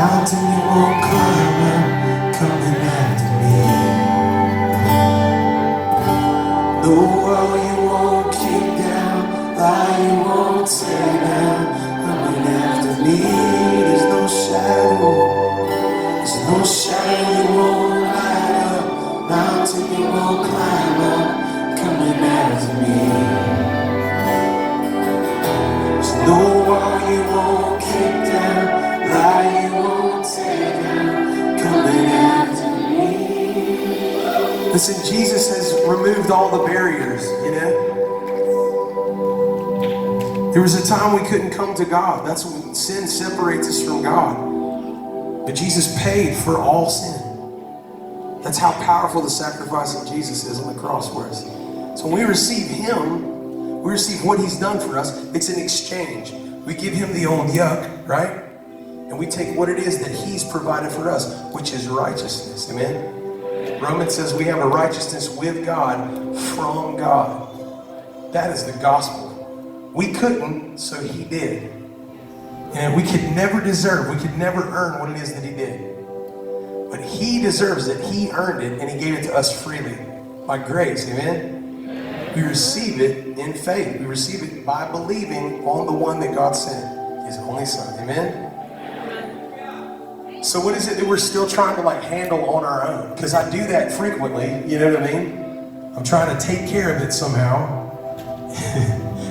mountain you won't climb up, coming after me. No wall you won't kick down, lie you won't tear down, coming after me. There's no shadow you won't light up, mountain you won't climb up, coming after me. There's no wall you won't kick down, lie you won't tear down, coming after me. Listen, Jesus has removed all the barriers, you know? There was a time we couldn't come to God. That's when sin separates us from God. But Jesus paid for all sin. That's how powerful the sacrifice of Jesus is on the cross for us. So when we receive Him, we receive what He's done for us. It's an exchange. We give Him the old yuck, right? And we take what it is that He's provided for us, which is righteousness. Amen? Romans says we have a righteousness with God from God. That is the gospel. We couldn't, so He did. And we could never deserve, we could never earn what it is that He did. But He deserves it, He earned it, and He gave it to us freely. By grace, amen? We receive it in faith. We receive it by believing on the one that God sent, His only Son, amen? So what is it that we're still trying to handle on our own? Because I do that frequently, you know what I mean? I'm trying to take care of it somehow.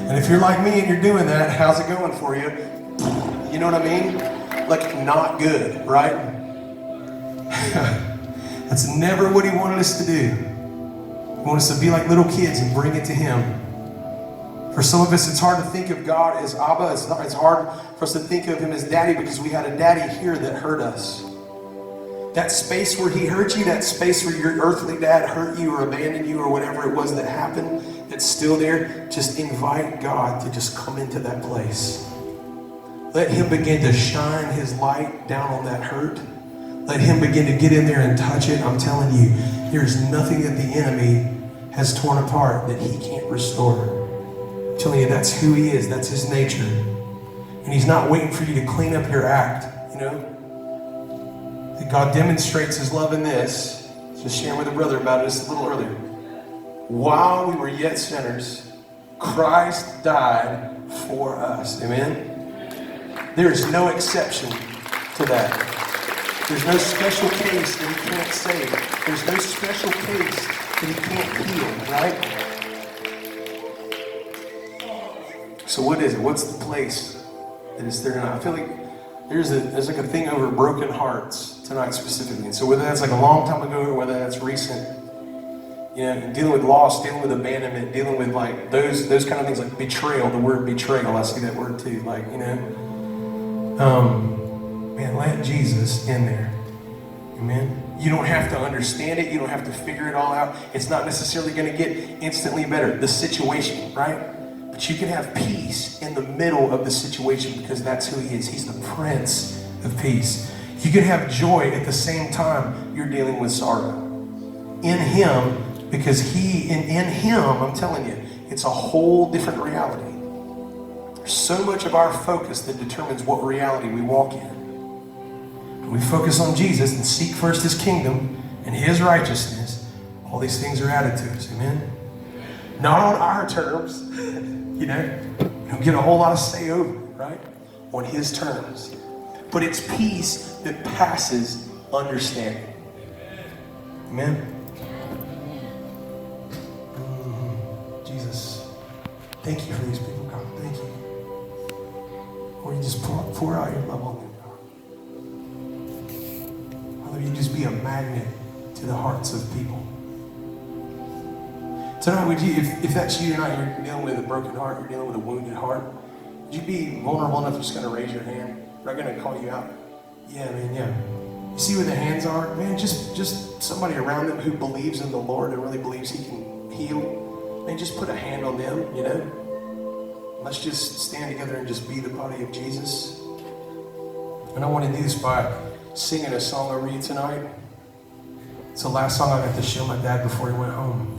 And if you're like me and you're doing that, how's it going for you? You know what I mean? Not good, right? That's never what He wanted us to do. He wanted us to be like little kids and bring it to Him. For some of us, it's hard to think of God as Abba. It's hard for us to think of Him as Daddy because we had a daddy here that hurt us. That space where He hurt you, that space where your earthly dad hurt you or abandoned you or whatever it was that happened, that's still there, just invite God to just come into that place. Let Him begin to shine His light down on that hurt. Let Him begin to get in there and touch it. I'm telling you, there's nothing that the enemy has torn apart that He can't restore. I'm telling you, that's who He is. That's His nature. And He's not waiting for you to clean up your act, you know? That God demonstrates His love in this. Just sharing with a brother about it just a little earlier. While we were yet sinners, Christ died for us. Amen? There is no exception to that. There's no special case that He can't save. There's no special case that He can't heal, right? So what is it? What's the place that is there tonight? I feel like there's a thing over broken hearts tonight specifically. And so whether that's a long time ago or whether that's recent, you know, dealing with loss, dealing with abandonment, dealing with those kind of things like betrayal, the word betrayal, I see that word too, you know. Man, let Jesus in there. Amen. You don't have to understand it. You don't have to figure it all out. It's not necessarily going to get instantly better, the situation, right? But you can have peace in the middle of the situation because that's who He is. He's the Prince of Peace. You can have joy at the same time you're dealing with sorrow. In Him, because in Him, I'm telling you, it's a whole different reality. There's so much of our focus that determines what reality we walk in. When we focus on Jesus and seek first His kingdom and His righteousness, all these things are added to us, amen? Not on our terms, you know? We don't get a whole lot of say over it, right? On His terms. But it's peace that passes understanding. Amen? Jesus, thank You for these people, God. Thank You. Or You just pour out Your love on them, God. Father, You just be a magnet to the hearts of people. Tonight, would you, if that's you tonight, you're dealing with a broken heart, you're dealing with a wounded heart, would you be vulnerable enough to just kind of raise your hand? We're not going to call you out. Yeah, man, yeah. You see where the hands are? Man, just somebody around them who believes in the Lord and really believes He can heal. Man, just put a hand on them, you know? Let's just stand together and just be the body of Jesus. And I want to do this by singing a song over you tonight. It's the last song I got to show my dad before he went home.